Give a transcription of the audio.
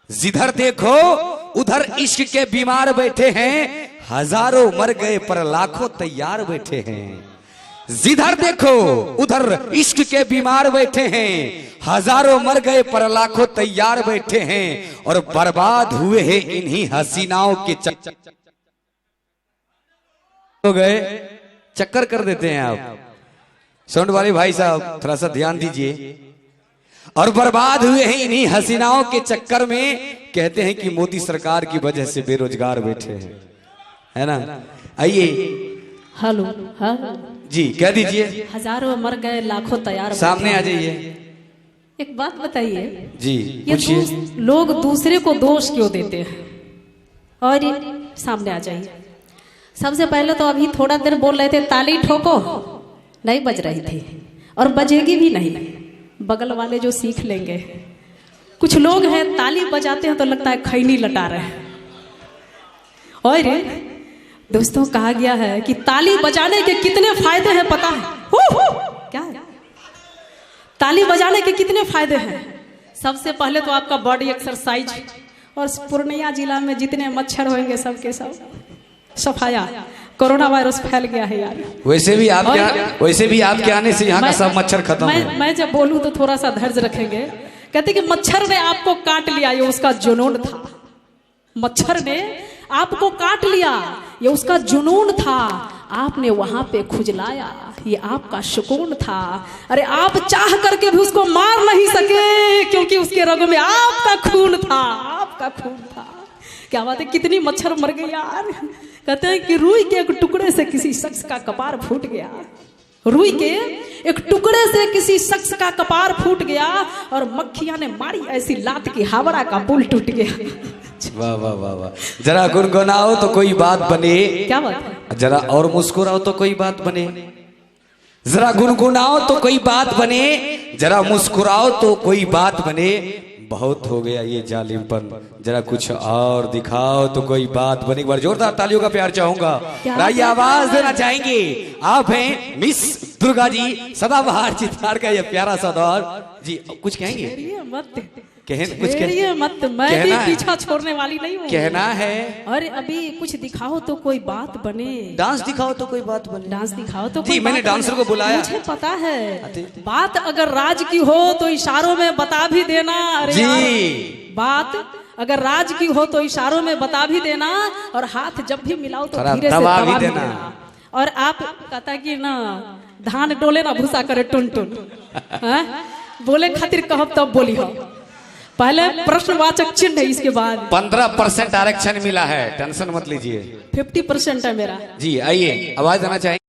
जिधर देखो उधर इश्क के बीमार बैठे हैं, हजारों मर गए पर लाखों तैयार बैठे हैं। जिधर देखो उधर इश्क के बीमार बैठे हैं, हजारों मर गए पर लाखों तैयार बैठे हैं, और बर्बाद हुए हैं इन्हीं हसीनाओं के चक्कर हो गए। चक्कर कर देते हैं आप साउंड वाले भाई साहब, थोड़ा सा ध्यान दीजिए। और बर्बाद हुए हैं इन्हीं हसीनाओं के चक्कर में। कहते हैं कि मोदी सरकार की वजह से बेरोजगार बैठे हैं, है ना। आइए हेलो हेलो जी, कह दीजिए। हजारों मर गए लाखों तैयार, सामने आ जाइए। एक बात बताइए जी ये पूछिए। लोग दूसरे को दोष क्यों देते हैं? और ये सामने आ जाइए। सबसे पहले तो अभी थोड़ा देर बोल रहे थे ताली ठोको, नहीं बज रही थी और बजेगी भी नहीं, बगल वाले जो सीख लेंगे। कुछ लोग हैं ताली बजाते हैं तो लगता है खैनी लटा रहे हैं। और दोस्तों कहा गया है कि ताली बजाने के कितने फायदे हैं पता है? क्या है? ताली बजाने के कितने फायदे हैं? सबसे पहले तो आपका बॉडी एक्सरसाइज, और पूर्णिया जिला में जितने मच्छर होंगे सबके सब सफाया। कोरोना वायरस फैल गया है यार। वैसे भी आपके आने से यहाँ का सब मच्छर खत्म है। मैं जब बोलूं तो थोड़ा सा धैर्य रखेंगे। कहते कि मच्छर ने आपको काट लिया, ये उसका जुनून था। मच्छर ने आपको काट लिया, ये उसका जुनून था। आपने वहां पे खुजलाया, ये आपका सुकून था। अरे आप चाह करके भी उसको मार नहीं सके, क्योंकि उसके रगों में आपका खून था, आपका खून था। क्या बात है, कितनी मच्छर मर गई यार। कहते हैं कि रुई के एक टुकड़े से किसी शख्स का कपार फूट गया। रुई के एक टुकड़े से किसी शख्स का कपार फूट गया, और मक्खियां ने मारी ऐसी लात की हावड़ा का पुल टूट गया। वाह वाह वाह वाह। जरा गुनगुनाओ तो कोई बात बने। क्या बात है? जरा और मुस्कुराओ तो कोई बात बने। जरा गुनगुनाओ तो कोई बात बने, जरा मुस्कुराओ तो कोई बात बने। बहुत हो गया ये जालिमपन, जरा कुछ और दिखाओ तो कोई बात बने। एक बार जोरदार तालियों का प्यार चाहूंगा। आइए आवाज देना चाहेंगे। आप हैं मिस दुर्गा जी, सदाबहार चित्तार का ये प्यारा सा दौर जी। कुछ कहेंगे? कुछ मत, मैं भी पीछा छोड़ने वाली नहीं हूँ। कहना है। अरे अभी कुछ दिखाओ तो कोई बात बने। डांस दिखाओ तो कोई बात बने। डांस दिखाओ तो जी, मैंने डांसर को बुलाया। मुझे पता है बात अगर राज की हो तो इशारों में बता भी देना। अरे जी यार, बात अगर राज की हो तो इशारों में बता भी देना, और हाथ जब भी मिलाओ तो धीरे से दबा भी देना। और आप कहता कि ना धान डोले ना भूसा करे टुन टुन, बोले खातिर कहब तब बोली हो। पहले प्रश्नवाचक चिन्ह है, इसके बाद 15% आरक्षण मिला है, टेंशन मत लीजिए। 50% है मेरा। जी आइए आवाज देना चाहिए।